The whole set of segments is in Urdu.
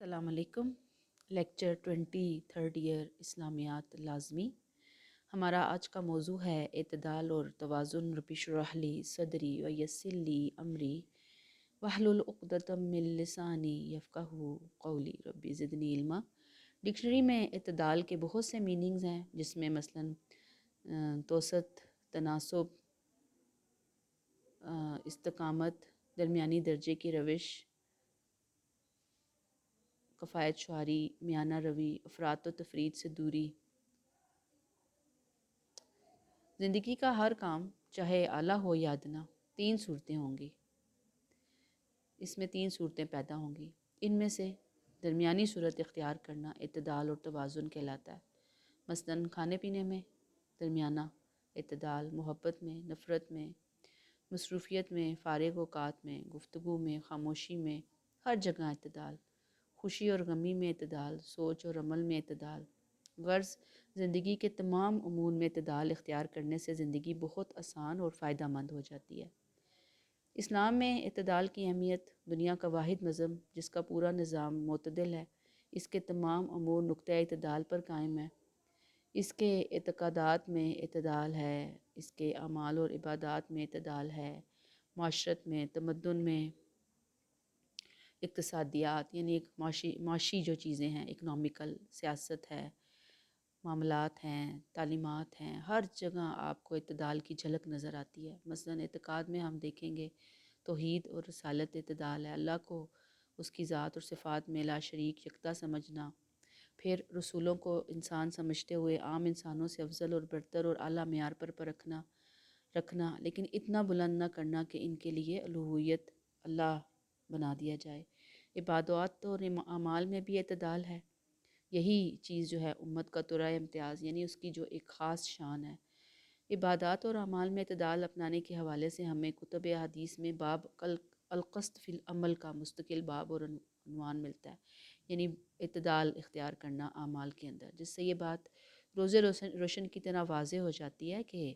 السلام علیکم۔ لیکچر 23 ایئر اسلامیات لازمی۔ ہمارا آج کا موضوع ہے اعتدال اور توازن۔ رب اشرح لی صدری ویسر لی امری واحلل عقدۃ من لسانی یفقہوا قولی رب زدنی علما۔ ڈکشنری میں اعتدال کے بہت سے میننگز ہیں، جس میں مثلاً توسط، تناسب، استقامت، درمیانی درجے کی روش، کفایت شعاری، میانہ روی، افراط و تفرید سے دوری۔ زندگی کا ہر کام چاہے اعلیٰ ہو یا ادنا، 3 صورتیں ہوں گی۔ اس میں 3 صورتیں پیدا ہوں گی۔ ان میں سے درمیانی صورت اختیار کرنا اعتدال اور توازن کہلاتا ہے۔ مثلاً کھانے پینے میں درمیانہ اعتدال، محبت میں، نفرت میں، مصروفیت میں، فارغ اوقات میں، گفتگو میں، خاموشی میں، ہر جگہ اعتدال۔ خوشی اور غمی میں اعتدال، سوچ اور عمل میں اعتدال۔ غرض زندگی کے تمام امور میں اعتدال اختیار کرنے سے زندگی بہت آسان اور فائدہ مند ہو جاتی ہے۔ اسلام میں اعتدال کی اہمیت، دنیا کا واحد مذہب جس کا پورا نظام معتدل ہے، اس کے تمام امور نقطۂ اعتدال پر قائم ہے۔ اس کے اعتقادات میں اعتدال ہے، اس کے اعمال اور عبادات میں اعتدال ہے، معاشرت میں، تمدن میں، اقتصادیات یعنی ایک معاشی جو چیزیں ہیں، اکنامیکل، سیاست ہے، معاملات ہیں، تعلیمات ہیں، ہر جگہ آپ کو اعتدال کی جھلک نظر آتی ہے۔ مثلاً اعتقاد میں ہم دیکھیں گے توحید اور رسالت اعتدال ہے، اللہ کو اس کی ذات اور صفات میں لا شریک یکتا سمجھنا، پھر رسولوں کو انسان سمجھتے ہوئے عام انسانوں سے افضل اور برتر اور اعلیٰ معیار پر رکھنا، لیکن اتنا بلند نہ کرنا کہ ان کے لیے الوہیت اللہ بنا دیا جائے۔ عبادات اور اعمال میں بھی اعتدال ہے۔ یہی چیز جو ہے امت کا ترا امتیاز، یعنی اس کی جو ایک خاص شان ہے۔ عبادات اور اعمال میں اعتدال اپنانے کے حوالے سے ہمیں کتب احادیث میں باب القسط فی العمل کا مستقل باب اور عنوان ملتا ہے، یعنی اعتدال اختیار کرنا اعمال کے اندر، جس سے یہ بات روزے روشن کی طرح واضح ہو جاتی ہے کہ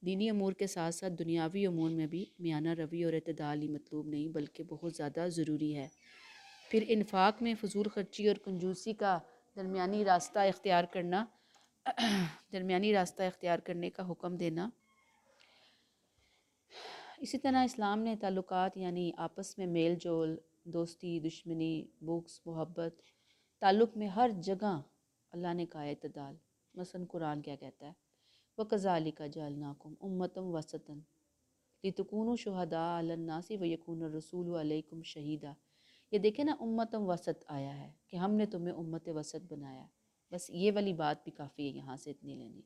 دینی امور کے ساتھ ساتھ دنیاوی امور میں بھی میانہ روی اور اعتدال ہی مطلوب نہیں بلکہ بہت زیادہ ضروری ہے۔ پھر انفاق میں فضول خرچی اور کنجوسی کا درمیانی راستہ اختیار کرنے کا حکم دینا۔ اسی طرح اسلام نے تعلقات یعنی آپس میں میل جول، دوستی، دشمنی، بغض، محبت، تعلق میں ہر جگہ اللہ نے کہا اعتدال۔ مثلا قرآن کیا کہتا ہے؟ وَكَذَلِكَ جَعَلْنَاكُمْ أُمَّةً وَسَطًا لِتَكُونُوا شُهَدَاءَ عَلَى النَّاسِ وَيَكُونَ الرَّسُولُ عَلَيْكُمْ شَهِيدًا۔ یہ دیکھیں نا، امتم وسط آیا ہے کہ ہم نے تمہیں امت وسط بنایا ہے۔ بس یہ والی بات بھی کافی ہے یہاں سے اتنی لینی۔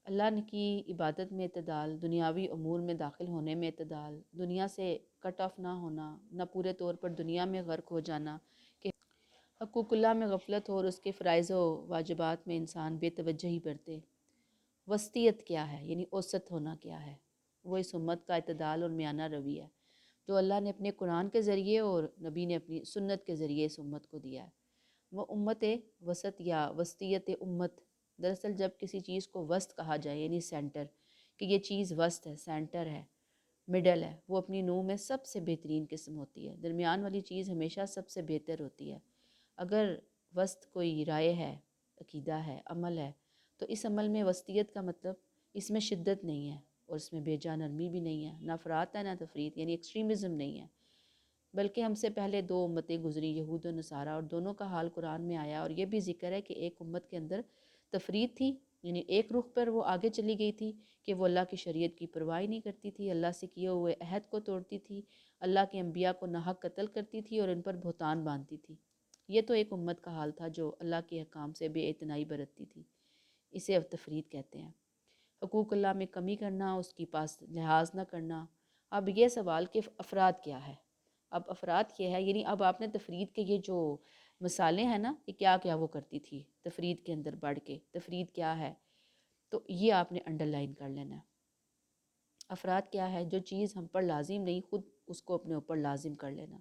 اللہ نے کی عبادت میں اعتدال، دنیاوی امور میں داخل ہونے میں اعتدال، دنیا سے کٹ آف نہ ہونا، نہ پورے طور پر دنیا میں غرق ہو جانا کہ حقوق اللہ میں غفلت ہو اور اس کے فرائض و واجبات میں انسان بے توجہی برتے۔ وسطیت کیا ہے؟ یعنی اوسط ہونا کیا ہے؟ وہ اس امت کا اعتدال اور میانہ روی ہے، جو اللہ نے اپنے قرآن کے ذریعے اور نبی نے اپنی سنت کے ذریعے اس امت کو دیا ہے۔ وہ امت وسط یا وسطیت امت، دراصل جب کسی چیز کو وسط کہا جائے یعنی سینٹر، کہ یہ چیز وسط ہے، سینٹر ہے، مڈل ہے، وہ اپنی نوع میں سب سے بہترین قسم ہوتی ہے۔ درمیان والی چیز ہمیشہ سب سے بہتر ہوتی ہے۔ اگر وسط کوئی رائے ہے، عقیدہ ہے، عمل ہے، تو اس عمل میں وسطیت کا مطلب اس میں شدت نہیں ہے اور اس میں بے جا نرمی بھی نہیں ہے، نہ افراط ہے نہ تفریط، یعنی ایکسٹریمزم نہیں ہے، بلکہ ہم سے پہلے 2 امتیں گزری، یہود و نصارہ، اور دونوں کا حال قرآن میں آیا، اور یہ بھی ذکر ہے کہ ایک امت کے اندر تفریط تھی، یعنی ایک رخ پر وہ آگے چلی گئی تھی کہ وہ اللہ کی شریعت کی پرواہ نہیں کرتی تھی، اللہ سے کیے ہوئے عہد کو توڑتی تھی، اللہ کے انبیاء کو ناحق قتل کرتی تھی اور ان پر بہتان باندھتی تھی۔ یہ تو ایک امت کا حال تھا جو اللہ کے احکام سے بے اعتنائی برتتی تھی، اسے اب تفریط کہتے ہیں۔ حقوق اللہ میں کمی کرنا، اس کی پاس لحاظ نہ کرنا۔ اب یہ سوال کہ افراد کیا ہے؟ اب افراد یہ ہے، یعنی اب آپ نے تفرید کے یہ جو مثالیں ہیں نا، کہ کیا کیا وہ کرتی تھی تفرید کے اندر بڑھ کے، تفرید کیا ہے، تو یہ آپ نے انڈر لائن کر لینا ہے۔ افراد کیا ہے؟ جو چیز ہم پر لازم نہیں، خود اس کو اپنے اوپر لازم کر لینا۔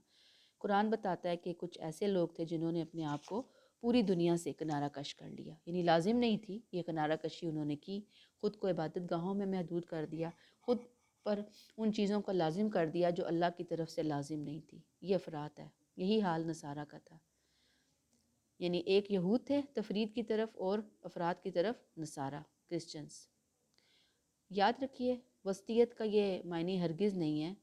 قرآن بتاتا ہے کہ کچھ ایسے لوگ تھے جنہوں نے اپنے آپ کو پوری دنیا سے کنارہ کش کر لیا، یعنی لازم نہیں تھی یہ کنارہ کشی انہوں نے کی، خود کو عبادت گاہوں میں محدود کر دیا، خود پر ان چیزوں کو لازم کر دیا جو اللہ کی طرف سے لازم نہیں تھی۔ یہ افراد ہے۔ یہی حال نصارہ کا تھا۔ یعنی ایک یہود تھے تفرید کی طرف اور افراد کی طرف نصارہ کرسچنز۔ یاد رکھیے وسطیت کا یہ معنی ہرگز نہیں ہے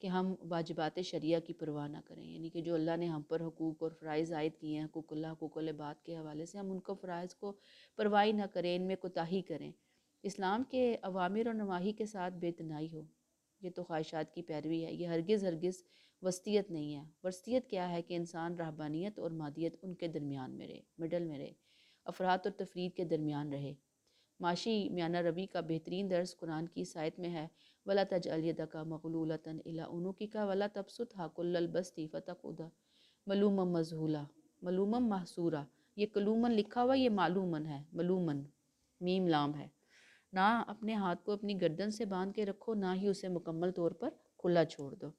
کہ ہم واجبات شریعہ کی پرواہ نہ کریں، یعنی کہ جو اللہ نے ہم پر حقوق اور فرائض عائد کیے ہیں حقوق اللہ حقوق العباد کے حوالے سے، ہم ان کو فرائض کو پرواہ نہ کریں، ان میں کوتاہی کریں، اسلام کے اوامر اور نواہی کے ساتھ بے تنائی ہو۔ یہ تو خواہشات کی پیروی ہے، یہ ہرگز ہرگز وسطیت نہیں ہے۔ وسطیت کیا ہے کہ انسان رہبانیت اور مادیت ان کے درمیان میں رہے، مڈل میں رہے، افراد اور تفرید کے درمیان رہے۔ معاشی میانہ روی کا بہترین درس قرآن کی اس آیت میں ہے وَلَا تَجْعَلْ يَدَكَ مَغْلُولَةً إِلَىٰ عُنُقِكَ وَلَا تَبْسُطْهَا كُلَّ الْبَسْطِ فَتَقْعُدَ مَلُومًا مَّذْمُومًا ملومم محصورا۔ یہ کلومن لکھا ہوا، یہ معلومن ہے، ملومن میم لام ہے۔ نہ اپنے ہاتھ کو اپنی گردن سے باندھ کے رکھو، نہ ہی اسے مکمل طور پر کھلا چھوڑ دو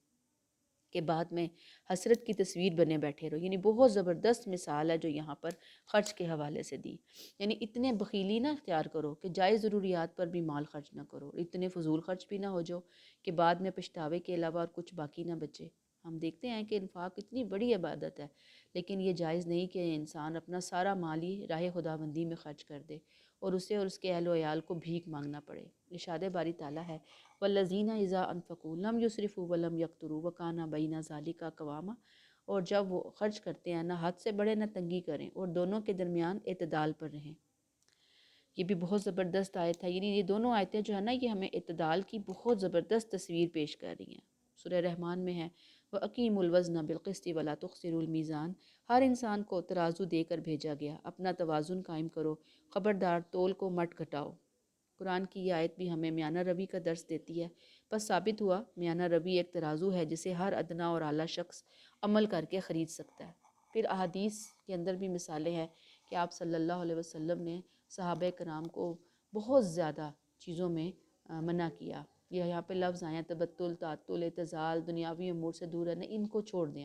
کہ بعد میں حسرت کی تصویر بنے بیٹھے رہو۔ یعنی بہت زبردست مثال ہے جو یہاں پر خرچ کے حوالے سے دی۔ یعنی اتنے بخیلی نہ اختیار کرو کہ جائز ضروریات پر بھی مال خرچ نہ کرو، اتنے فضول خرچ بھی نہ ہو جاؤ کہ بعد میں پچھتاوے کے علاوہ اور کچھ باقی نہ بچے۔ ہم دیکھتے ہیں کہ انفاق اتنی بڑی عبادت ہے، لیکن یہ جائز نہیں کہ انسان اپنا سارا مال ہی راہ خداوندی میں خرچ کر دے اور اسے اور اس کے اہل و عیال کو بھیک مانگنا پڑے۔ ارشاد باری تعالیٰ ہے وَالَّذِينَ إِذَا أَنفَقُوا لَمْ يُسْرِفُوا وَلَمْ يَقْتُرُوا وَكَانَ بَيْنَ ذَلِكَ قَوَامًا۔ اور جب وہ خرچ کرتے ہیں نہ حد سے بڑھے نہ تنگی کریں اور دونوں کے درمیان اعتدال پر رہیں۔ یہ بھی بہت زبردست آیت ہے، یعنی یہ دونوں آیتیں جو ہے نا یہ ہمیں اعتدال کی بہت زبردست تصویر پیش کر رہی ہیں۔ سورہ رحمان میں ہے وَأَقِيمُوا الْوَزْنَ بِالْقِسْطِ وَلَا تُخْسِرُوا الْمِيزَانَ۔ ہر انسان کو ترازو دے کر بھیجا گیا، اپنا توازن قائم کرو، خبردار تول کو مت گھٹاؤ۔ قرآن کی یہ آیت بھی ہمیں میانہ روی کا درس دیتی ہے۔ بس ثابت ہوا میانہ روی ایک ترازو ہے جسے ہر ادنا اور اعلیٰ شخص عمل کر کے خرید سکتا ہے۔ پھر احادیث کے اندر بھی مثالیں ہیں کہ آپ صلی اللہ علیہ وسلم نے صحابہ کرام کو بہت زیادہ چیزوں میں منع کیا۔ یہ یہاں پہ لفظ آئے ہیں تبتل، تعطل، اعتزال، دنیاوی امور سے دور رہنا، ان کو چھوڑ دیں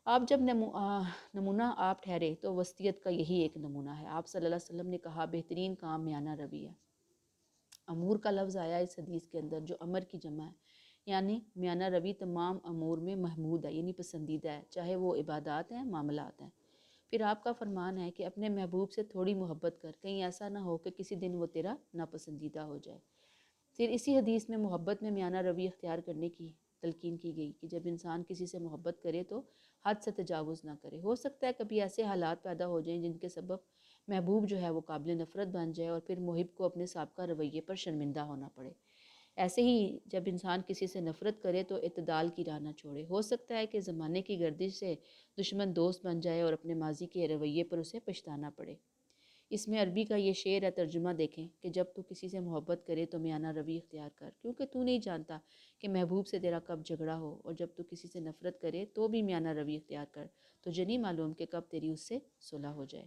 آپ جب نمونہ آپ ٹھہرے تو وسطیت کا یہی ایک نمونہ ہے۔ آپ صلی اللہ علیہ وسلم نے کہا بہترین کام میانہ روی ہے۔ امور کا لفظ آیا اس حدیث کے اندر جو امر کی جمع ہے، یعنی میانہ روی تمام امور میں محمود ہے، یعنی پسندیدہ ہے، چاہے وہ عبادات ہیں معاملات ہیں۔ پھر آپ کا فرمان ہے کہ اپنے محبوب سے تھوڑی محبت کر، کہیں ایسا نہ ہو کہ کسی دن وہ تیرا ناپسندیدہ ہو جائے۔ پھر اسی حدیث میں محبت میں میانہ روی اختیار کرنے کی تلقین کی گئی کہ جب انسان کسی سے محبت کرے تو حد سے تجاوز نہ کرے۔ ہو سکتا ہے کبھی ایسے حالات پیدا ہو جائیں جن کے سبب محبوب جو ہے وہ قابل نفرت بن جائے اور پھر محب کو اپنے سابقہ رویے پر شرمندہ ہونا پڑے۔ ایسے ہی جب انسان کسی سے نفرت کرے تو اعتدال کی راہ نہ چھوڑے۔ ہو سکتا ہے کہ زمانے کی گردش سے دشمن دوست بن جائے اور اپنے ماضی کے رویے پر اسے پچھتانا پڑے۔ اس میں عربی کا یہ شعر ہے، ترجمہ دیکھیں کہ جب تو کسی سے محبت کرے تو میانہ روی اختیار کر، کیونکہ تو نہیں جانتا کہ محبوب سے تیرا کب جھگڑا ہو، اور جب تو کسی سے نفرت کرے تو بھی میانہ روی اختیار کر، تجھے نہیں معلوم کہ کب تیری اس سے صلح ہو جائے۔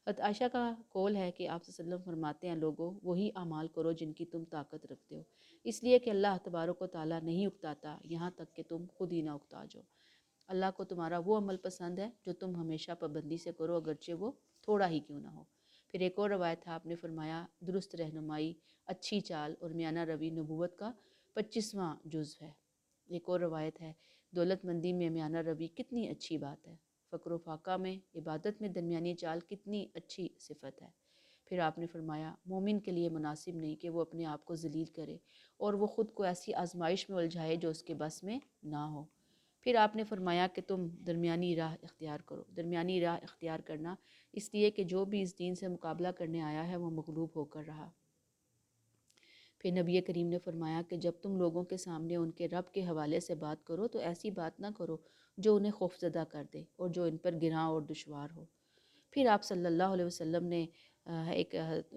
حضرت عائشہ کا قول ہے کہ آپ صلی اللہ علیہ وسلم فرماتے ہیں لوگوں وہی اعمال کرو جن کی تم طاقت رکھتے ہو، اس لیے کہ اللہ تبارک و تعالیٰ نہیں اکتاتا یہاں تک کہ تم خود ہی نہ اکتا جاؤ۔ اللہ کو تمہارا وہ عمل پسند ہے جو تم ہمیشہ پابندی سے کرو اگرچہ وہ تھوڑا ہی کیوں نہ ہو۔ پھر ایک اور روایت ہے، آپ نے فرمایا درست رہنمائی، اچھی چال اور میانہ روی نبوت کا 25واں جز ہے۔ ایک اور روایت ہے دولت مندی میں میانہ روی کتنی اچھی بات ہے، فقر و فاقہ میں عبادت میں درمیانی چال کتنی اچھی صفت ہے۔ پھر آپ نے فرمایا مومن کے لیے مناسب نہیں کہ وہ اپنے آپ کو ذلیل کرے اور وہ خود کو ایسی آزمائش میں الجھائے جو اس کے بس میں نہ ہو۔ پھر آپ نے فرمایا کہ تم درمیانی راہ اختیار کرو۔ درمیانی راہ اختیار کرنا اس لیے کہ جو بھی اس دین سے مقابلہ کرنے آیا ہے وہ مغلوب ہو کر رہا۔ پھر نبی کریم نے فرمایا کہ جب تم لوگوں کے سامنے ان کے رب کے حوالے سے بات کرو تو ایسی بات نہ کرو جو انہیں خوفزدہ کر دے اور جو ان پر گراں اور دشوار ہو۔ پھر آپ صلی اللہ علیہ وسلم نے ایک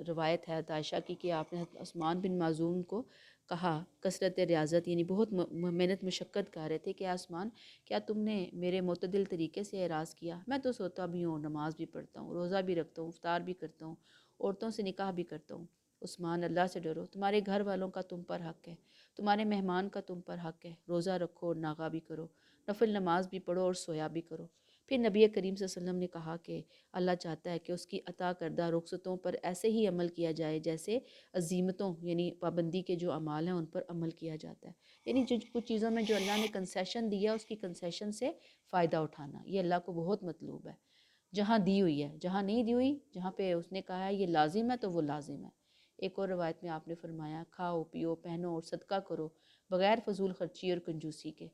روایت ہے عائشہ کی کہ آپ نے عثمان بن معزوم کو کہا کثرت ریاضت، یعنی بہت محنت مشقت کر رہے تھے کہ عثمان کیا تم نے میرے معتدل طریقے سے اعراض کیا؟ میں تو سوتا بھی ہوں، نماز بھی پڑھتا ہوں، روزہ بھی رکھتا ہوں، افطار بھی کرتا ہوں، عورتوں سے نکاح بھی کرتا ہوں۔ عثمان اللہ سے ڈرو، تمہارے گھر والوں کا تم پر حق ہے، تمہارے مہمان کا تم پر حق ہے، روزہ رکھو اور ناغہ بھی کرو، نفل نماز بھی پڑھو اور سویا بھی کرو۔ پھر نبی کریم صلی اللہ علیہ وسلم نے کہا کہ اللہ چاہتا ہے کہ اس کی عطا کردہ رخصتوں پر ایسے ہی عمل کیا جائے جیسے عزیمتوں یعنی پابندی کے جو اعمال ہیں ان پر عمل کیا جاتا ہے، یعنی کچھ چیزوں میں جو اللہ نے کنسیشن دیا اس کی کنسیشن سے فائدہ اٹھانا، یہ اللہ کو بہت مطلوب ہے۔ جہاں دی ہوئی ہے، جہاں نہیں دی ہوئی، جہاں پہ اس نے کہا ہے یہ لازم ہے تو وہ لازم ہے۔ ایک اور روایت میں آپ نے فرمایا کھاؤ پیو پہنو اور صدقہ کرو بغیر فضول خرچی اور کنجوسی کے۔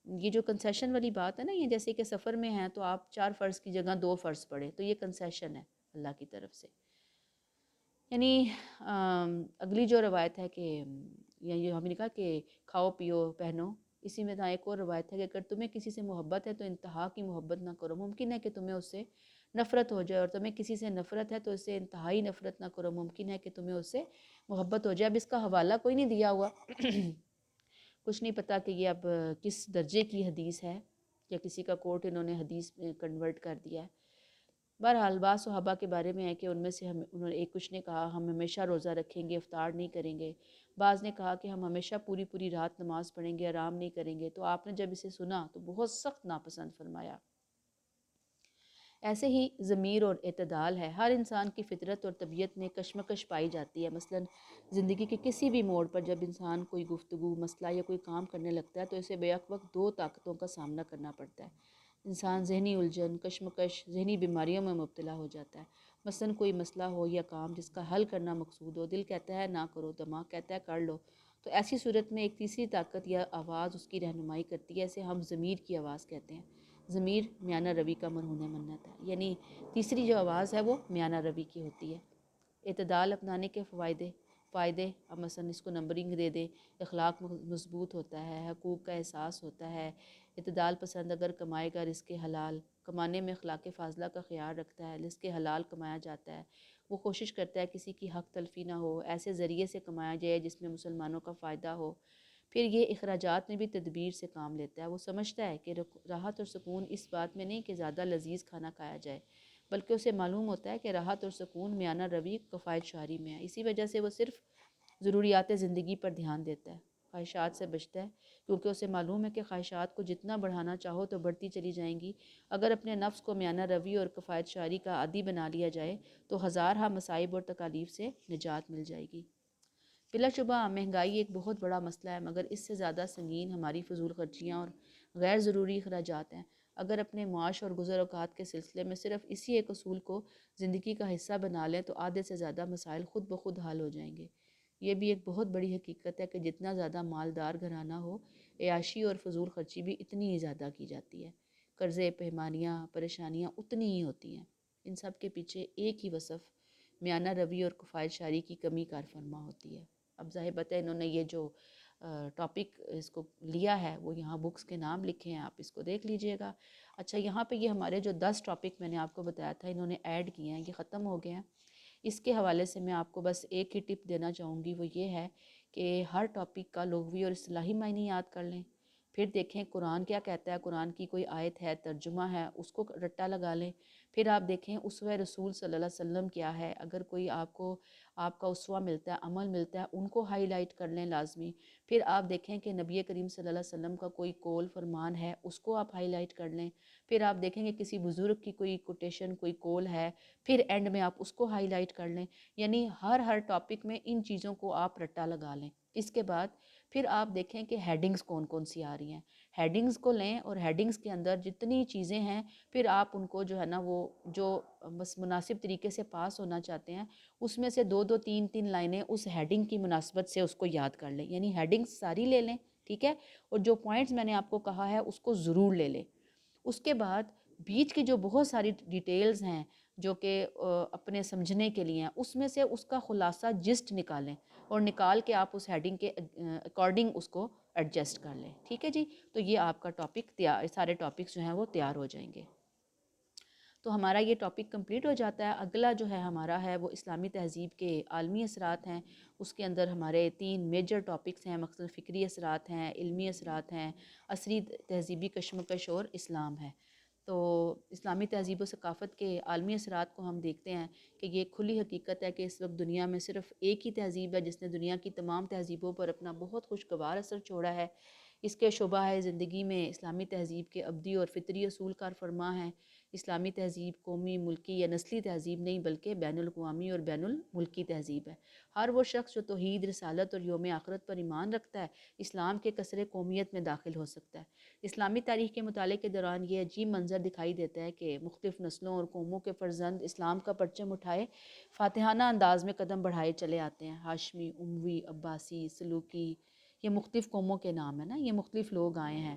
یہ جو کنسیشن والی بات ہے نا، یہ جیسے کہ سفر میں ہیں تو آپ 4 فرض کی جگہ 2 فرض پڑھیں، تو یہ کنسیشن ہے اللہ کی طرف سے۔ یعنی اگلی جو روایت ہے کہ یہ ہم نے کہا کہ کھاؤ پیو پہنو، اسی میں ایک اور روایت ہے کہ اگر تمہیں کسی سے محبت ہے تو انتہا کی محبت نہ کرو، ممکن ہے کہ تمہیں اس سے نفرت ہو جائے، اور تمہیں کسی سے نفرت ہے تو اس سے انتہائی نفرت نہ کرو، ممکن ہے کہ تمہیں اس سے محبت ہو جائے۔ اب اس کا حوالہ کوئی نہیں دیا ہوا کچھ نہیں پتا کہ یہ اب کس درجے کی حدیث ہے، یا کسی کا کوٹ انہوں نے حدیث میں کنورٹ کر دیا ہے۔ بہرحال بعض صحابہ کے بارے میں ہے کہ ان میں سے انہوں نے کچھ نے کہا ہم ہمیشہ روزہ رکھیں گے، افطار نہیں کریں گے، بعض نے کہا کہ ہم ہمیشہ پوری پوری رات نماز پڑھیں گے، آرام نہیں کریں گے۔ تو آپ نے جب اسے سنا تو بہت سخت ناپسند فرمایا۔ ایسے ہی ضمیر اور اعتدال ہے، ہر انسان کی فطرت اور طبیعت میں کشمکش پائی جاتی ہے، مثلا زندگی کے کسی بھی موڑ پر جب انسان کوئی گفتگو مسئلہ یا کوئی کام کرنے لگتا ہے تو اسے بیک وقت 2 طاقتوں کا سامنا کرنا پڑتا ہے۔ انسان ذہنی الجھن، کشمکش، ذہنی بیماریوں میں مبتلا ہو جاتا ہے۔ مثلا کوئی مسئلہ ہو یا کام جس کا حل کرنا مقصود ہو، دل کہتا ہے نہ کرو، دماغ کہتا ہے کر لو، تو ایسی صورت میں ایک تیسری طاقت یا آواز اس کی رہنمائی کرتی ہے، اسے ہم ضمیر کی آواز کہتے ہیں۔ ضمیر میانہ روی کا مرہون منت ہے، یعنی تیسری جو آواز ہے وہ میانہ روی کی ہوتی ہے۔ اعتدال اپنانے کے فائدے اب مثلا اس کو نمبرنگ دے دیں، اخلاق مضبوط ہوتا ہے، حقوق کا احساس ہوتا ہے، اعتدال پسند اگر کمائے گا رزق حلال، کمانے میں اخلاق فاضلہ کا خیال رکھتا ہے، رزق حلال کمایا جاتا ہے، وہ کوشش کرتا ہے کسی کی حق تلفی نہ ہو، ایسے ذریعے سے کمایا جائے جس میں مسلمانوں کا فائدہ ہو۔ پھر یہ اخراجات میں بھی تدبیر سے کام لیتا ہے، وہ سمجھتا ہے کہ راحت اور سکون اس بات میں نہیں کہ زیادہ لذیذ کھانا کھایا جائے، بلکہ اسے معلوم ہوتا ہے کہ راحت اور سکون میانہ روی کفایت شعاری میں ہے۔ اسی وجہ سے وہ صرف ضروریات زندگی پر دھیان دیتا ہے، خواہشات سے بچتا ہے، کیونکہ اسے معلوم ہے کہ خواہشات کو جتنا بڑھانا چاہو تو بڑھتی چلی جائیں گی۔ اگر اپنے نفس کو میانہ روی اور کفایت شعاری کا عادی بنا لیا جائے تو ہزارہا مصائب اور تکالیف سے نجات مل جائے گی۔ بلا شبہ مہنگائی ایک بہت بڑا مسئلہ ہے، مگر اس سے زیادہ سنگین ہماری فضول خرچیاں اور غیر ضروری اخراجات ہیں۔ اگر اپنے معاش اور گزر اوقات کے سلسلے میں صرف اسی ایک اصول کو زندگی کا حصہ بنا لیں تو آدھے سے زیادہ مسائل خود بخود حل ہو جائیں گے۔ یہ بھی ایک بہت بڑی حقیقت ہے کہ جتنا زیادہ مالدار گھرانہ ہو، عیاشی اور فضول خرچی بھی اتنی ہی زیادہ کی جاتی ہے، قرضے پیمانیاں پریشانیاں اتنی ہی ہوتی ہیں۔ ان سب کے پیچھے ایک ہی وصف میانہ روی اور کفایت شعاری کی کمی کار فرما ہوتی ہے۔ اب ظاہر بات ہے انہوں نے یہ جو ٹاپک اس کو لیا ہے وہ یہاں بکس کے نام لکھے ہیں، آپ اس کو دیکھ لیجئے گا۔ اچھا، یہاں پہ یہ ہمارے جو 10 ٹاپک میں نے آپ کو بتایا تھا انہوں نے ایڈ کیے ہیں، یہ ختم ہو گئے ہیں۔ اس کے حوالے سے میں آپ کو بس ایک ہی ٹپ دینا چاہوں گی، وہ یہ ہے کہ ہر ٹاپک کا لغوی اور اصطلاحی معنی یاد کر لیں، پھر دیکھیں قرآن کیا کہتا ہے، قرآن کی کوئی آیت ہے، ترجمہ ہے، اس کو رٹا لگا لیں۔ پھر آپ دیکھیں اسوہ رسول صلی اللہ علیہ وسلم کیا ہے، اگر کوئی آپ کا اسوہ ملتا ہے، عمل ملتا ہے، ان کو ہائی لائٹ کر لیں لازمی۔ پھر آپ دیکھیں کہ نبی کریم صلی اللہ علیہ وسلم کا کوئی قول فرمان ہے، اس کو آپ ہائی لائٹ کر لیں۔ پھر آپ دیکھیں گے کسی بزرگ کی کوئی کوٹیشن کوئی قول ہے، پھر اینڈ میں آپ اس کو ہائی لائٹ کر لیں۔ یعنی ہر ٹاپک میں ان چیزوں کو آپ رٹا لگا لیں۔ اس کے بعد پھر آپ دیکھیں کہ ہیڈنگز کون کون سی آ رہی ہیں، ہیڈنگز کو لیں اور ہیڈنگز کے اندر جتنی چیزیں ہیں پھر آپ ان کو جو ہے نا وہ جو بس مناسب طریقے سے پاس ہونا چاہتے ہیں اس میں سے 2 3 لائنیں اس ہیڈنگ کی مناسبت سے اس کو یاد کر لیں، یعنی ہیڈنگز ساری لے لیں، ٹھیک ہے، اور جو پوائنٹس میں نے آپ کو کہا ہے اس کو ضرور لے لیں۔ اس کے بعد بیچ کی جو بہت ساری ڈیٹیلز ہیں جو کہ اپنے سمجھنے کے لیے ہیں، اس میں سے اس کا خلاصہ جسٹ نکالیں اور نکال کے آپ اس ہیڈنگ کے اکارڈنگ اس کو ایڈجسٹ کر لیں، ٹھیک ہے جی۔ تو یہ آپ کا ٹاپک سارے ٹاپکس جو ہیں وہ تیار ہو جائیں گے۔ تو ہمارا یہ ٹاپک کمپلیٹ ہو جاتا ہے۔ اگلا جو ہے ہمارا ہے وہ اسلامی تہذیب کے عالمی اثرات ہیں، اس کے اندر ہمارے 3 میجر ٹاپکس ہیں، مخصوصاً فکری اثرات ہیں، علمی اثرات ہیں، عصری تہذیبی کشمکش اور اسلام ہے۔ تو اسلامی تہذیب و ثقافت کے عالمی اثرات کو ہم دیکھتے ہیں کہ یہ کھلی حقیقت ہے کہ اس وقت دنیا میں صرف ایک ہی تہذیب ہے جس نے دنیا کی تمام تہذیبوں پر اپنا بہت خوشگوار اثر چھوڑا ہے۔ اس کے شعبہ ہے زندگی میں اسلامی تہذیب کے ابدی اور فطری اصول کار فرما ہیں۔ اسلامی تہذیب قومی، ملکی یا نسلی تہذیب نہیں بلکہ بین الاقوامی اور بین الملکی تہذیب ہے۔ ہر وہ شخص جو توحید، رسالت اور یوم آخرت پر ایمان رکھتا ہے اسلام کے قصر قومیت میں داخل ہو سکتا ہے۔ اسلامی تاریخ کے مطالعے کے دوران یہ عجیب منظر دکھائی دیتا ہے کہ مختلف نسلوں اور قوموں کے فرزند اسلام کا پرچم اٹھائے فاتحانہ انداز میں قدم بڑھائے چلے آتے ہیں۔ ہاشمی، اموی، عباسی، سلوکی، یہ مختلف قوموں کے نام ہیں نا، یہ مختلف لوگ آئے ہیں۔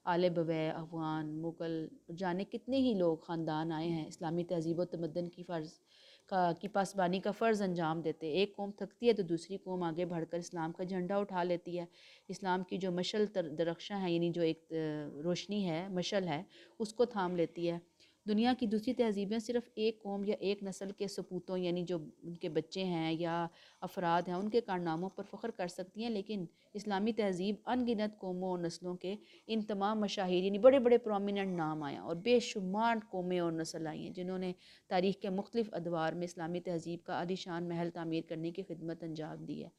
آل بویہ، افغان، مغل، جانے کتنے ہی لوگ خاندان آئے ہیں اسلامی تہذیب و تمدن کی پاسبانی کا فرض انجام دیتے۔ ایک قوم تھکتی ہے تو دوسری قوم آگے بڑھ کر اسلام کا جھنڈا اٹھا لیتی ہے، اسلام کی جو مشعل درخشاں ہے، یعنی جو ایک روشنی ہے، مشعل ہے، اس کو تھام لیتی ہے۔ دنیا کی دوسری تہذیبیں صرف ایک قوم یا ایک نسل کے سپوتوں، یعنی جو ان کے بچے ہیں یا افراد ہیں، ان کے کارناموں پر فخر کر سکتی ہیں، لیکن اسلامی تہذیب ان گنت قوموں اور نسلوں کے ان تمام مشاہیر، یعنی بڑے بڑے پرومیننٹ نام آئے ہیں اور بے شمار قومیں اور نسل آئی ہیں جنہوں نے تاریخ کے مختلف ادوار میں اسلامی تہذیب کا عالی شان محل تعمیر کرنے کی خدمت انجام دی ہے۔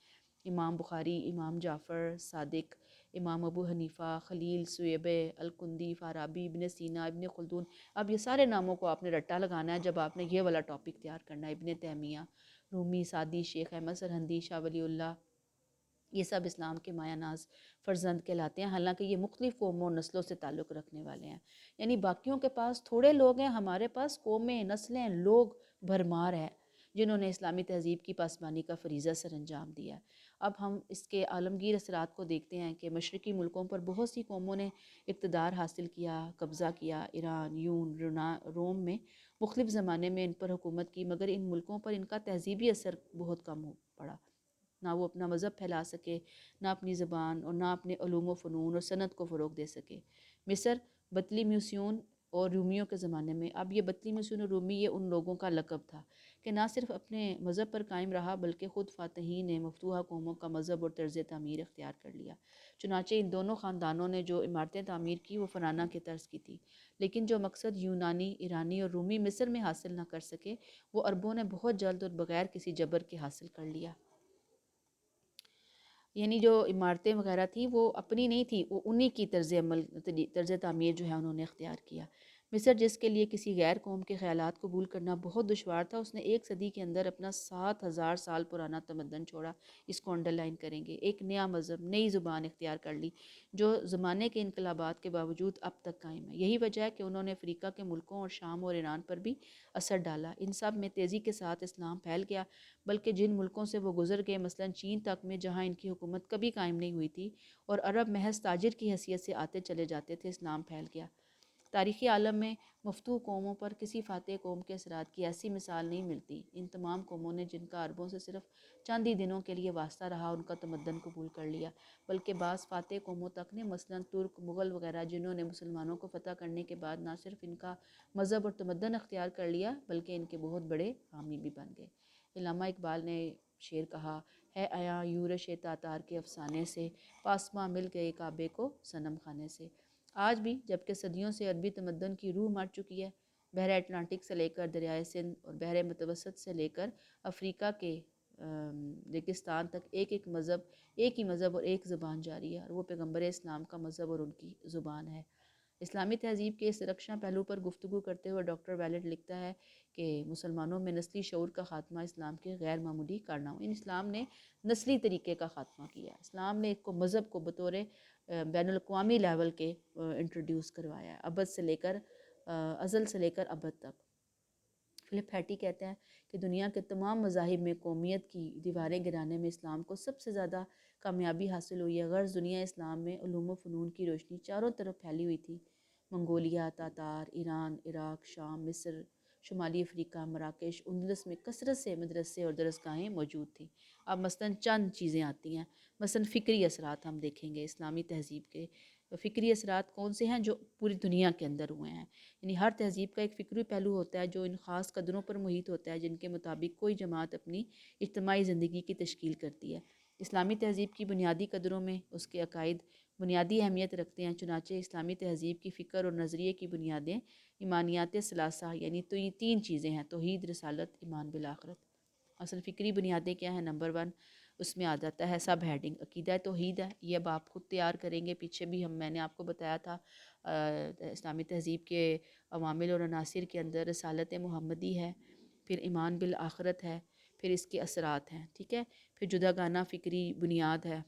امام بخاری، امام جعفر صادق، امام ابو حنیفہ، خلیل، سویبع، الکندی، فارابی، ابن سینا، ابن خلدون۔ اب یہ سارے ناموں کو آپ نے رٹا لگانا ہے جب آپ نے یہ والا ٹاپک تیار کرنا ہے۔ ابن تیمیہ، رومی، سعدی، شیخ احمد سرہندی، شاہ ولی اللہ، یہ سب اسلام کے مایہ ناز فرزند کہلاتے ہیں، حالانکہ یہ مختلف قوموں اور نسلوں سے تعلق رکھنے والے ہیں۔ یعنی باقیوں کے پاس تھوڑے لوگ ہیں، ہمارے پاس قومیں، نسلیں، لوگ بھرمار ہیں جنہوں نے اسلامی تہذیب کی پاسبانی کا فریضہ سر انجام دیا ہے۔ اب ہم اس کے عالمگیر اثرات کو دیکھتے ہیں کہ مشرقی ملکوں پر بہت سی قوموں نے اقتدار حاصل کیا، قبضہ کیا۔ ایران، یون، روم میں مختلف زمانے میں ان پر حکومت کی، مگر ان ملکوں پر ان کا تہذیبی اثر بہت کم ہو پڑا۔ نہ وہ اپنا مذہب پھیلا سکے، نہ اپنی زبان اور نہ اپنے علوم و فنون اور صنعت کو فروغ دے سکے۔ مصر بطلیموسیون اور رومیوں کے زمانے میں، اب یہ بطلیموسیون اور رومی یہ ان لوگوں کا لقب تھا کہ نہ صرف اپنے مذہب پر قائم رہا بلکہ خود فاتحین نے مفتوحہ قوموں کا مذہب اور طرز تعمیر اختیار کر لیا۔ چنانچہ ان دونوں خاندانوں نے جو عمارتیں تعمیر کی وہ فرعونہ کے طرز کی تھی، لیکن جو مقصد یونانی، ایرانی اور رومی مصر میں حاصل نہ کر سکے وہ عربوں نے بہت جلد اور بغیر کسی جبر کے حاصل کر لیا۔ یعنی جو عمارتیں وغیرہ تھیں وہ اپنی نہیں تھی، وہ انہی کی طرز تعمیر جو ہے انہوں نے اختیار کیا۔ مصر جس کے لیے کسی غیر قوم کے خیالات قبول کرنا بہت دشوار تھا، اس نے ایک صدی کے اندر اپنا 7,000 سال پرانا تمدن چھوڑا۔ اس کو انڈر لائن کریں گے، ایک نیا مذہب، نئی زبان اختیار کر لی جو زمانے کے انقلابات کے باوجود اب تک قائم ہے۔ یہی وجہ ہے کہ انہوں نے افریقہ کے ملکوں اور شام اور ایران پر بھی اثر ڈالا۔ ان سب میں تیزی کے ساتھ اسلام پھیل گیا، بلکہ جن ملکوں سے وہ گزر گئے، مثلاً چین تک میں جہاں ان کی حکومت کبھی قائم نہیں ہوئی تھی اور عرب محض تاجر کی حیثیت سے آتے چلے جاتے تھے، اسلام پھیل گیا۔ تاریخی عالم میں مفتوح قوموں پر کسی فاتح قوم کے اثرات کی ایسی مثال نہیں ملتی۔ ان تمام قوموں نے جن کا عربوں سے صرف چند ہی دنوں کے لیے واسطہ رہا ان کا تمدن قبول کر لیا، بلکہ بعض فاتح قوموں تک نے، مثلاً ترک، مغل وغیرہ، جنہوں نے مسلمانوں کو فتح کرنے کے بعد نہ صرف ان کا مذہب اور تمدن اختیار کر لیا بلکہ ان کے بہت بڑے حامی بھی بن گئے۔ علامہ اقبال نے شعر کہا ہے، ایاں یورش تاتار کے افسانے سے، پاسباں مل گئے کعبے کو صنم خانے سے۔ آج بھی جبکہ صدیوں سے عربی تمدن کی روح مر چکی ہے، بحر اٹلانٹک سے لے کر دریائے سندھ اور بحر متوسط سے لے کر افریقہ کے ریگستان تک ایک ہی مذہب اور ایک زبان جاری ہے، اور وہ پیغمبر اسلام کا مذہب اور ان کی زبان ہے۔ اسلامی تہذیب کے اس رخشاں پہلو پر گفتگو کرتے ہوئے ڈاکٹر ویلٹ لکھتا ہے کہ مسلمانوں میں نسلی شعور کا خاتمہ اسلام کے غیر معمولی کارناموں، اسلام نے نسلی طریقے کا خاتمہ کیا ہے۔ اسلام نے ایک کو مذہب کو بطور بین الاقوامی لیول کے انٹروڈیوس کروایا ہے، ازل سے لے کر ابد تک۔ فلپ ہیٹی کہتے ہیں کہ دنیا کے تمام مذاہب میں قومیت کی دیواریں گرانے میں اسلام کو سب سے زیادہ کامیابی حاصل ہوئی ہے۔ غرض دنیا اسلام میں علوم و فنون کی روشنی چاروں طرف پھیلی ہوئی تھی۔ منگولیا، تاتار، ایران، عراق، شام، مصر، شمالی افریقہ، مراکش، اندلس میں کثرت سے مدرسے اور درسگاہیں موجود تھیں۔ اب مثلاً چند چیزیں آتی ہیں، مثلاً فکری اثرات ہم دیکھیں گے اسلامی تہذیب کے۔ فکری اثرات کون سے ہیں جو پوری دنیا کے اندر ہوئے ہیں؟ یعنی ہر تہذیب کا ایک فکری پہلو ہوتا ہے جو ان خاص قدروں پر محیط ہوتا ہے جن کے مطابق کوئی جماعت اپنی اجتماعی زندگی کی تشکیل کرتی ہے۔ اسلامی تہذیب کی بنیادی قدروں میں اس کے عقائد بنیادی اہمیت رکھتے ہیں، چنانچہ اسلامی تہذیب کی فکر اور نظریے کی بنیادیں ایمانیات ثلاثہ، یعنی تو یہ 3 چیزیں ہیں: توحید، رسالت، ایمان بالآخرت۔ اصل فکری بنیادیں کیا ہیں؟ نمبر 1، اس میں آ جاتا ہے سب ہیڈنگ عقیدہ توحید ہے، یہ اب آپ خود تیار کریں گے۔ پیچھے بھی میں نے آپ کو بتایا تھا اسلامی تہذیب کے عوامل اور عناصر کے اندر رسالت محمدی ہے، پھر ایمان بالآخرت ہے، پھر اس کے اثرات ہیں، ٹھیک ہے، پھر جداگانہ فکری بنیاد ہے،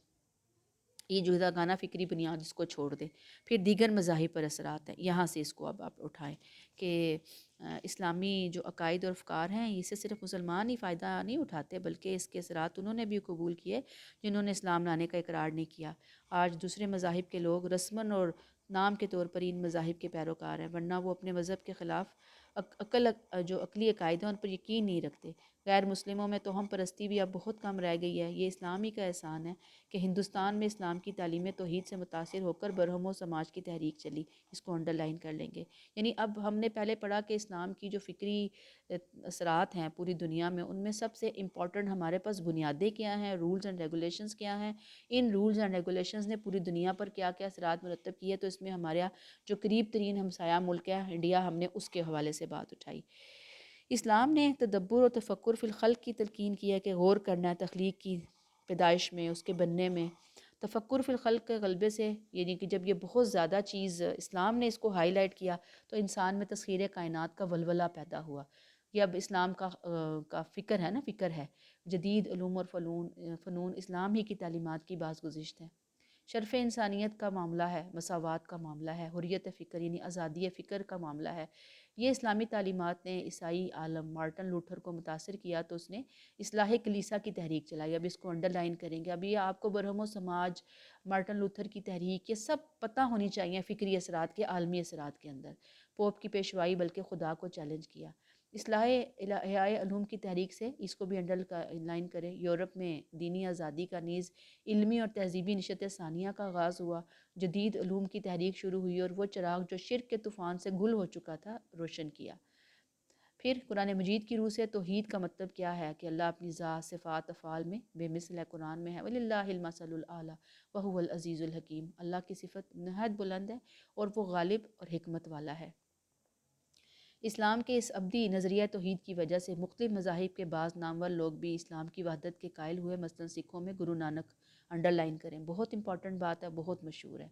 یہ جداگانہ فکری بنیاد اس کو چھوڑ دیں، پھر دیگر مذاہب پر اثرات ہیں، یہاں سے اس کو اب آپ اٹھائیں کہ اسلامی جو عقائد اور افکار ہیں اس سے صرف مسلمان ہی فائدہ نہیں اٹھاتے بلکہ اس کے اثرات انہوں نے بھی قبول کیے جنہوں نے اسلام لانے کا اقرار نہیں کیا۔ آج دوسرے مذاہب کے لوگ رسماً اور نام کے طور پر ان مذاہب کے پیروکار ہیں، ورنہ وہ اپنے مذہب کے خلاف جو عقلی عقائد ہیں ان پر یقین نہیں رکھتے۔ غیر مسلموں میں توہم پرستی بھی اب بہت کم رہ گئی ہے۔ یہ اسلامی کا احسان ہے کہ ہندوستان میں اسلام کی تعلیم توحید سے متاثر ہو کر برہم و سماج کی تحریک چلی، اس کو انڈر لائن کر لیں گے۔ یعنی اب ہم نے پہلے پڑھا کہ اسلام کی جو فکری اثرات ہیں پوری دنیا میں، ان میں سب سے امپورٹنٹ ہمارے پاس بنیادیں کیا ہیں، رولز اینڈ ریگولیشنز کیا ہیں، ان رولز اینڈ ریگولیشنز نے پوری دنیا پر کیا کیا اثرات مرتب کیے، تو اس میں ہمارا جو قریب ترین ہمسایہ ملک ہے انڈیا، ہم نے اس کے حوالے سے بات اٹھائی۔ اسلام نے تدبر اور تفکر فی الخلق کی تلقین کی ہے کہ غور کرنا ہے تخلیق کی پیدائش میں، اس کے بننے میں، تفکر فی الخلق کے غلبے سے، یعنی کہ جب یہ بہت زیادہ چیز اسلام نے اس کو ہائی لائٹ کیا تو انسان میں تسخیر کائنات کا ولولہ پیدا ہوا۔ یہ اب اسلام کا فکر ہے نا، فکر ہے جدید علوم اور فنون اسلام ہی کی تعلیمات کی باز گزشت ہے۔ شرف انسانیت کا معاملہ ہے، مساوات کا معاملہ ہے، حریت فکر یعنی آزادی فکر کا معاملہ ہے۔ یہ اسلامی تعلیمات نے عیسائی عالم مارٹن لوتھر کو متاثر کیا تو اس نے اصلاح کلیسا کی تحریک چلائی۔ اب اس کو انڈر لائن کریں گے۔ اب یہ آپ کو برہم و سماج، مارٹن لوتھر کی تحریک، یہ سب پتہ ہونی چاہیے فکری اثرات کے، عالمی اثرات کے اندر۔ پوپ کی پیشوائی بلکہ خدا کو چیلنج کیا۔ اصلاح احیاء علوم کی تحریک سے اس کو بھی انڈر لائن کریں۔ یورپ میں دینی آزادی کا نیز علمی اور تہذیبی نشت ثانیہ کا آغاز ہوا، جدید علوم کی تحریک شروع ہوئی اور وہ چراغ جو شرک کے طوفان سے گل ہو چکا تھا روشن کیا۔ پھر قرآن مجید کی روح سے توحید کا مطلب کیا ہے کہ اللہ اپنی ذات، صفات، افعال میں بے مثل ہے، قرآن میں ہے وَلِلَّهِ الْمَثَلُ الْأَعْلَىٰ وَهُوَ الْعَزِيزُ الْحَكِيمُ، اللہ کی صفت نہایت بلند ہے اور وہ غالب اور حکمت والا ہے۔ اسلام کے اس ابدی نظریہ توحید کی وجہ سے مختلف مذاہب کے بعض نامور لوگ بھی اسلام کی وحدت کے قائل ہوئے، مثلاً سکھوں میں گرو نانک، انڈر لائن کریں، بہت امپورٹنٹ بات ہے، بہت مشہور ہے۔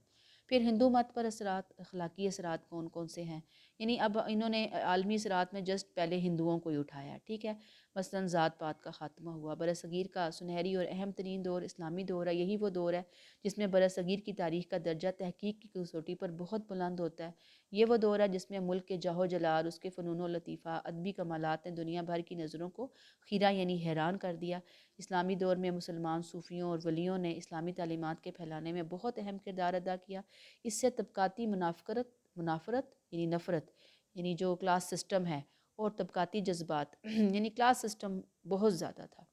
پھر ہندو مت پر اثرات، اخلاقی اثرات کون کون سے ہیں، یعنی اب انہوں نے عالمی اثرات میں جسٹ پہلے ہندوؤں کو ہی اٹھایا ہے، ٹھیک ہے، مثلاً ذات پات کا خاتمہ ہوا۔ برصغیر کا سنہری اور اہم ترین دور اسلامی دور ہے، یہی وہ دور ہے جس میں برصغیر کی تاریخ کا درجہ تحقیق کی کسوٹی پر بہت بلند ہوتا ہے۔ یہ وہ دور ہے جس میں ملک کے جاہ و جلال، اس کے فنون و لطیفہ، ادبی کمالات نے دنیا بھر کی نظروں کو خیرہ یعنی حیران کر دیا۔ اسلامی دور میں مسلمان صوفیوں اور ولیوں نے اسلامی تعلیمات کے پھیلانے میں بہت اہم کردار ادا کیا۔ اس سے طبقاتی منافرت یعنی نفرت، یعنی جو کلاس سسٹم ہے، اور طبقاتی جذبات یعنی کلاس سسٹم بہت زیادہ تھا۔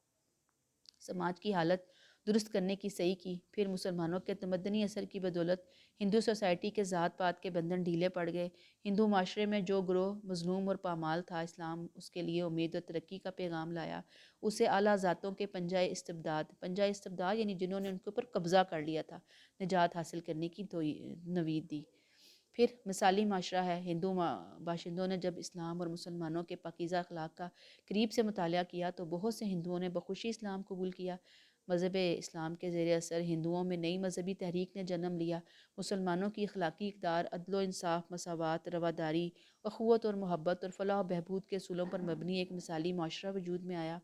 سماج کی حالت درست کرنے کی صحیح کی۔ پھر مسلمانوں کے تمدنی اثر کی بدولت ہندو سوسائٹی کے ذات پات کے بندھن ڈھیلے پڑ گئے۔ ہندو معاشرے میں جو گروہ مظلوم اور پامال تھا، اسلام اس کے لیے امید و ترقی کا پیغام لایا۔ اسے اعلیٰ ذاتوں کے پنجہ استبداد یعنی جنہوں نے ان کے اوپر قبضہ کر لیا تھا، نجات حاصل کرنے کی نوید دی۔ پھر مثالی معاشرہ ہے۔ ہندو باشندوں نے جب اسلام اور مسلمانوں کے پاکیزہ اخلاق کا قریب سے مطالعہ کیا تو بہت سے ہندوؤں نے بخوشی اسلام قبول کیا۔ مذہب اسلام کے زیر اثر ہندوؤں میں نئی مذہبی تحریک نے جنم لیا۔ مسلمانوں کی اخلاقی اقدار، عدل و انصاف، مساوات، رواداری، اخوت اور محبت اور فلاح و بہبود کے اصولوں پر مبنی ایک مثالی معاشرہ وجود میں آیا۔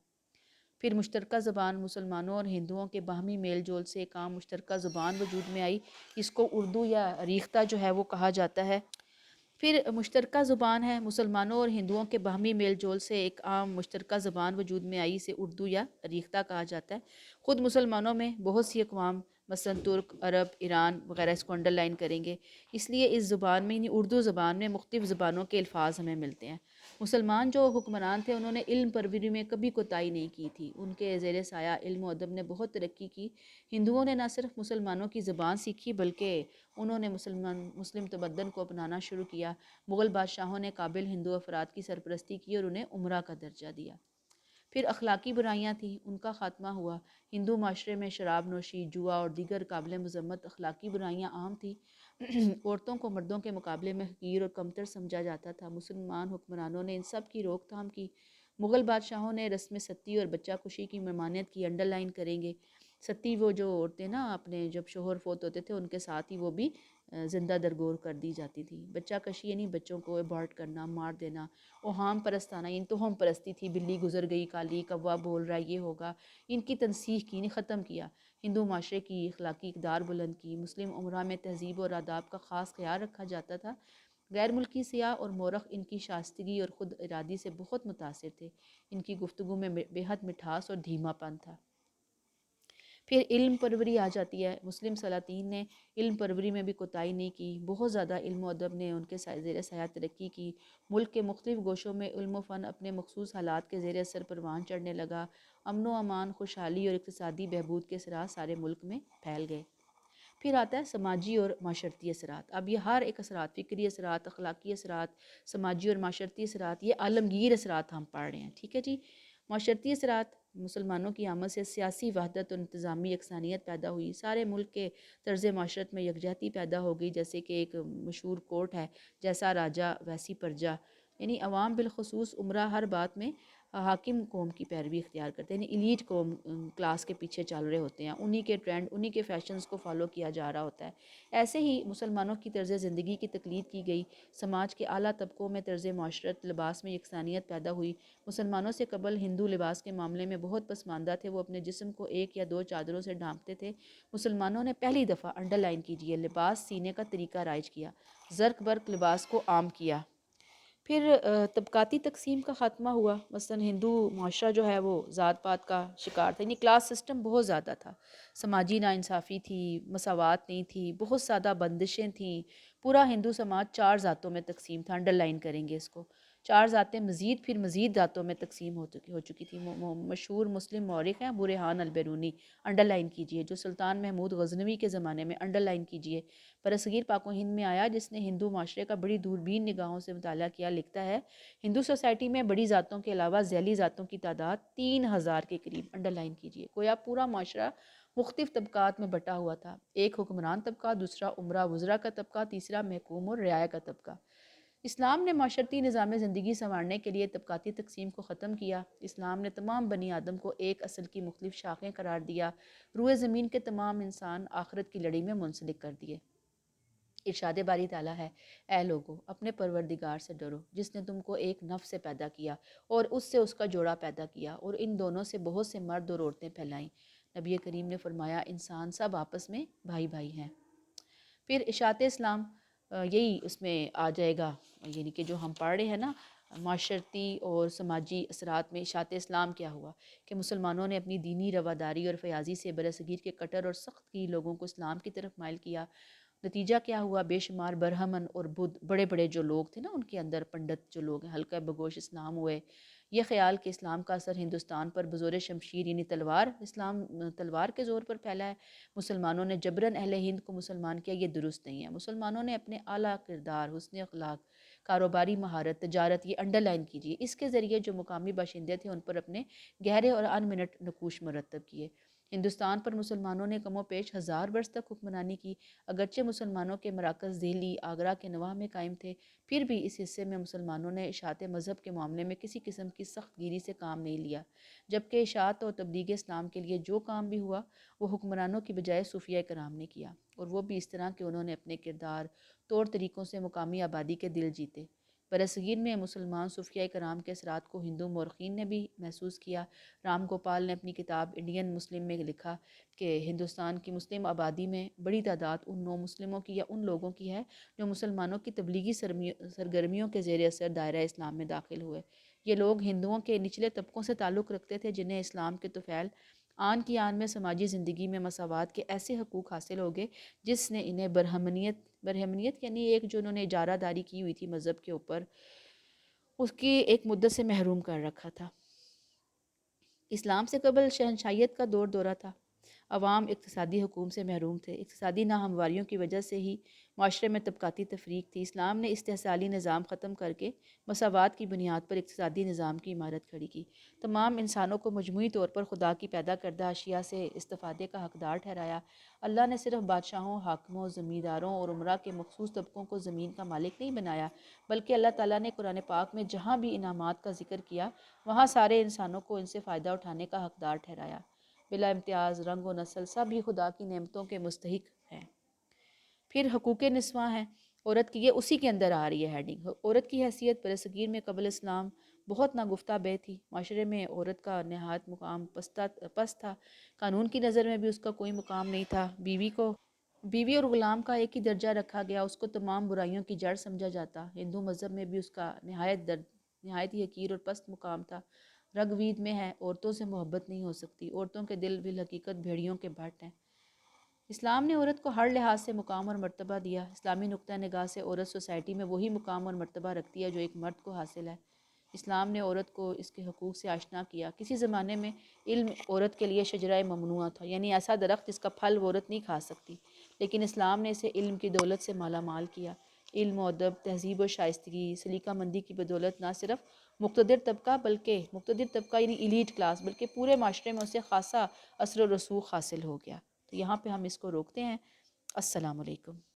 پھر مشترکہ زبان، مسلمانوں اور ہندوؤں کے باہمی میل جول سے ایک عام مشترکہ زبان وجود میں آئی، اس کو اردو یا ریختہ جو ہے وہ کہا جاتا ہے۔ پھر مشترکہ زبان ہے، مسلمانوں اور ہندوؤں کے باہمی میل جول سے ایک عام مشترکہ زبان وجود میں آئی، اسے اردو یا ریختہ کہا جاتا ہے۔ خود مسلمانوں میں بہت سی اقوام، مثلاً ترک، عرب، ایران وغیرہ، اس کو انڈر لائن کریں گے، اس لیے اس زبان میں یعنی اردو زبان میں مختلف زبانوں کے الفاظ ہمیں ملتے ہیں۔ مسلمان جو حکمران تھے انہوں نے علم پروری میں کبھی کوتاہی نہیں کی تھی، ان کے زیر سایہ علم و ادب نے بہت ترقی کی۔ ہندوؤں نے نہ صرف مسلمانوں کی زبان سیکھی بلکہ انہوں نے مسلم تمدن کو اپنانا شروع کیا۔ مغل بادشاہوں نے قابل ہندو افراد کی سرپرستی کی اور انہیں امرا کا درجہ دیا۔ پھر اخلاقی برائیاں تھیں، ان کا خاتمہ ہوا۔ ہندو معاشرے میں شراب نوشی، جوا اور دیگر قابل مذمت اخلاقی برائیاں عام تھیں۔ عورتوں کو مردوں کے مقابلے میں حقیر اور کمتر سمجھا جاتا تھا۔ مسلمان حکمرانوں نے ان سب کی روک تھام کی۔ مغل بادشاہوں نے رسم ستی اور بچہ کشی کی ممانعت کی، انڈر لائن کریں گے۔ ستی وہ جو عورتیں نا اپنے جب شوہر فوت ہوتے تھے ان کے ساتھ ہی وہ بھی زندہ درگور کر دی جاتی تھی۔ بچہ کشی یعنی بچوں کو ابارٹ کرنا، مار دینا۔ اوہام پرستانہ یعنی توہم پرستی تھی، بلی گزر گئی کالی، کوا بول رہا ہے یہ ہوگا، ان کی تنسیخ کی، ختم کیا۔ ہندو معاشرے کی اخلاقی اقدار بلند کی۔ مسلم امراء میں تہذیب اور آداب کا خاص خیال رکھا جاتا تھا۔ غیر ملکی سیاح اور مورخ ان کی شائستگی اور خود ارادی سے بہت متاثر تھے۔ ان کی گفتگو میں بے حد مٹھاس اور دھیما پن تھا۔ پھر علم پروری آ جاتی ہے۔ مسلم سلاطین نے علم پروری میں بھی کوتاہی نہیں کی، بہت زیادہ علم و ادب نے ان کے زیر سایہ ترقی کی۔ ملک کے مختلف گوشوں میں علم و فن اپنے مخصوص حالات کے زیر اثر پروان چڑھنے لگا۔ امن و امان، خوشحالی اور اقتصادی بہبود کے اثرات سارے ملک میں پھیل گئے۔ پھر آتا ہے سماجی اور معاشرتی اثرات۔ اب یہ ہر ایک اثرات، فکری اثرات، اخلاقی اثرات، سماجی اور معاشرتی اثرات، یہ عالمگیر اثرات ہم پڑھ رہے ہیں، ٹھیک ہے جی۔ معاشرتی اثرات: مسلمانوں کی آمد سے سیاسی وحدت اور انتظامی یکسانیت پیدا ہوئی۔ سارے ملک کے طرز معاشرت میں یکجہتی پیدا ہو گئی، جیسے کہ ایک مشہور کوٹ ہے، جیسا راجا ویسی پرجا، یعنی عوام بالخصوص امراء ہر بات میں حاکم قوم کی پیروی اختیار کرتے ہیں، یعنی ایلیٹ قوم کلاس کے پیچھے چل رہے ہوتے ہیں، انہی کے ٹرینڈ، انہی کے فیشنز کو فالو کیا جا رہا ہوتا ہے۔ ایسے ہی مسلمانوں کی طرز زندگی کی تقلید کی گئی۔ سماج کے اعلیٰ طبقوں میں طرز معاشرت، لباس میں یکسانیت پیدا ہوئی۔ مسلمانوں سے قبل ہندو لباس کے معاملے میں بہت پسماندہ تھے، وہ اپنے جسم کو ایک یا دو چادروں سے ڈھانپتے تھے۔ مسلمانوں نے پہلی دفعہ، انڈر لائن کیجئے، لباس سینے کا طریقہ رائج کیا، زرق برق لباس کو عام کیا۔ پھر طبقاتی تقسیم کا خاتمہ ہوا۔ مثلا ہندو معاشرہ جو ہے وہ ذات پات کا شکار تھا، یعنی کلاس سسٹم بہت زیادہ تھا، سماجی ناانصافی تھی، مساوات نہیں تھی، بہت زیادہ بندشیں تھیں۔ پورا ہندو سماج چار ذاتوں میں تقسیم تھا، انڈر لائن کریں گے اس کو۔ چار ذاتیں مزید پھر مزید ذاتوں میں تقسیم ہو چکی تھی۔ مشہور مسلم مورخ ہیں ابو ریحان البیرونی، انڈر لائن کیجئے، جو سلطان محمود غزنوی کے زمانے میں، انڈر لائن کیجئے، برصغیر پاک و ہند میں آیا، جس نے ہندو معاشرے کا بڑی دوربین نگاہوں سے مطالعہ کیا، لکھتا ہے ہندو سوسائٹی میں بڑی ذاتوں کے علاوہ ذیلی ذاتوں کی تعداد 3000 کے قریب، انڈر لائن کیجئے۔ گویا پورا معاشرہ مختلف طبقات میں بٹا ہوا تھا، ایک حکمران طبقہ، دوسرا امراء وزراء کا طبقہ، تیسرا محکوم اور رعایا کا طبقہ۔ اسلام نے معاشرتی نظام زندگی سنوارنے کے لیے طبقاتی تقسیم کو ختم کیا۔ اسلام نے تمام بنی آدم کو ایک اصل کی مختلف شاخیں قرار دیا، روئے زمین کے تمام انسان آخرت کی لڑی میں منسلک کر دیے۔ ارشاد باری تعالیٰ ہے، اے لوگو اپنے پروردگار سے ڈرو، جس نے تم کو ایک نفس سے پیدا کیا اور اس سے اس کا جوڑا پیدا کیا، اور ان دونوں سے بہت سے مرد اور عورتیں پھیلائیں۔ نبی کریم نے فرمایا انسان سب آپس میں بھائی بھائی ہیں۔ پھر اشاعت اسلام یہی اس میں آ جائے گا، یعنی کہ جو ہم پڑھ رہے ہیں نا، معاشرتی اور سماجی اثرات میں اشاعت اسلام کیا ہوا کہ مسلمانوں نے اپنی دینی رواداری اور فیاضی سے برصغیر کے کٹر اور سخت کی لوگوں کو اسلام کی طرف مائل کیا۔ نتیجہ کیا ہوا؟ بے شمار برہمن اور بدھ، بڑے بڑے جو لوگ تھے نا ان کے اندر، پنڈت جو لوگ ہیں، حلقہ بگوش اسلام ہوئے۔ یہ خیال کہ اسلام کا اثر ہندوستان پر بزور شمشیر یعنی تلوار، اسلام تلوار کے زور پر پھیلا ہے، مسلمانوں نے جبراً اہل ہند کو مسلمان کیا، یہ درست نہیں ہے۔ مسلمانوں نے اپنے اعلیٰ کردار، حسن اخلاق، کاروباری مہارت، تجارت، یہ انڈر لائن کیجیے، اس کے ذریعے جو مقامی باشندے تھے ان پر اپنے گہرے اور ان منٹ نقوش مرتب کیے۔ ہندوستان پر مسلمانوں نے کم و بیش 1000 برس تک حکمرانی کی، اگرچہ مسلمانوں کے مراکز دہلی، آگرہ کے نواح میں قائم تھے، پھر بھی اس حصے میں مسلمانوں نے اشاعت مذہب کے معاملے میں کسی قسم کی سخت گیری سے کام نہیں لیا، جبکہ اشاعت اور تبلیغ اسلام کے لیے جو کام بھی ہوا وہ حکمرانوں کی بجائے صوفیہ کرام نے کیا، اور وہ بھی اس طرح کہ انہوں نے اپنے کردار، طور طریقوں سے مقامی آبادی کے دل جیتے۔ برصغیر میں مسلمان صوفیہ کرام کے اثرات کو ہندو مورخین نے بھی محسوس کیا۔ رام گوپال نے اپنی کتاب انڈین مسلم میں لکھا کہ ہندوستان کی مسلم آبادی میں بڑی تعداد ان نو مسلموں کی یا ان لوگوں کی ہے جو مسلمانوں کی تبلیغی سرگرمیوں کے زیر اثر دائرہ اسلام میں داخل ہوئے۔ یہ لوگ ہندوؤں کے نچلے طبقوں سے تعلق رکھتے تھے، جنہیں اسلام کے طفیل آن کی آن میں سماجی زندگی میں مساوات کے ایسے حقوق حاصل ہو گئے جس نے انہیں برہمنیت یعنی ایک جو انہوں نے اجارہ داری کی ہوئی تھی مذہب کے اوپر، اس کی ایک مدت سے محروم کر رکھا تھا۔ اسلام سے قبل شہنشاہیت کا دورہ تھا۔ عوام اقتصادی حقوق سے محروم تھے۔ اقتصادی ناہمواریوں کی وجہ سے ہی معاشرے میں طبقاتی تفریق تھی۔ اسلام نے استحصالی نظام ختم کر کے مساوات کی بنیاد پر اقتصادی نظام کی عمارت کھڑی کی۔ تمام انسانوں کو مجموعی طور پر خدا کی پیدا کردہ اشیاء سے استفادے کا حقدار ٹھہرایا۔ اللہ نے صرف بادشاہوں، حاکموں، زمینداروں اور امراء کے مخصوص طبقوں کو زمین کا مالک نہیں بنایا، بلکہ اللہ تعالیٰ نے قرآن پاک میں جہاں بھی انعامات کا ذکر کیا وہاں سارے انسانوں کو ان سے فائدہ اٹھانے کا حقدار ٹھہرایا۔ بلا امتیاز رنگ و نسل سب ہی خدا کی نعمتوں کے مستحق ہیں۔ پھر حقوق نسواں ہیں عورت کی، یہ اسی کے اندر آ رہی ہے ہیڈنگ۔ عورت کی حیثیت برصغیر میں قبل اسلام بہت ناگفتہ بے تھی۔ معاشرے میں عورت کا نہایت مقام پست تھا۔ قانون کی نظر میں بھی اس کا کوئی مقام نہیں تھا۔ بیوی اور غلام کا ایک ہی درجہ رکھا گیا، اس کو تمام برائیوں کی جڑ سمجھا جاتا۔ ہندو مذہب میں بھی اس کا نہایت ہی حقیر اور پست مقام تھا۔ رگ وید میں ہے، عورتوں سے محبت نہیں ہو سکتی، عورتوں کے دل بالحقیقت بھیڑیوں کے بھٹ ہیں۔ اسلام نے عورت کو ہر لحاظ سے مقام اور مرتبہ دیا۔ اسلامی نقطہ نگاہ سے عورت سوسائٹی میں وہی مقام اور مرتبہ رکھتی ہے جو ایک مرد کو حاصل ہے۔ اسلام نے عورت کو اس کے حقوق سے آشنا کیا۔ کسی زمانے میں علم عورت کے لیے شجرہ ممنوعہ تھا، یعنی ایسا درخت جس کا پھل وہ عورت نہیں کھا سکتی، لیکن اسلام نے اسے علم کی دولت سے مالا مال کیا۔ علم و ادب، تہذیب و شائستگی، سلیقہ مندی کی بدولت نہ صرف مقتدر طبقہ یعنی ایلیٹ کلاس، بلکہ پورے معاشرے میں اسے خاصا اثر و رسوخ حاصل ہو گیا۔ تو یہاں پہ ہم اس کو روکتے ہیں۔ السلام علیکم۔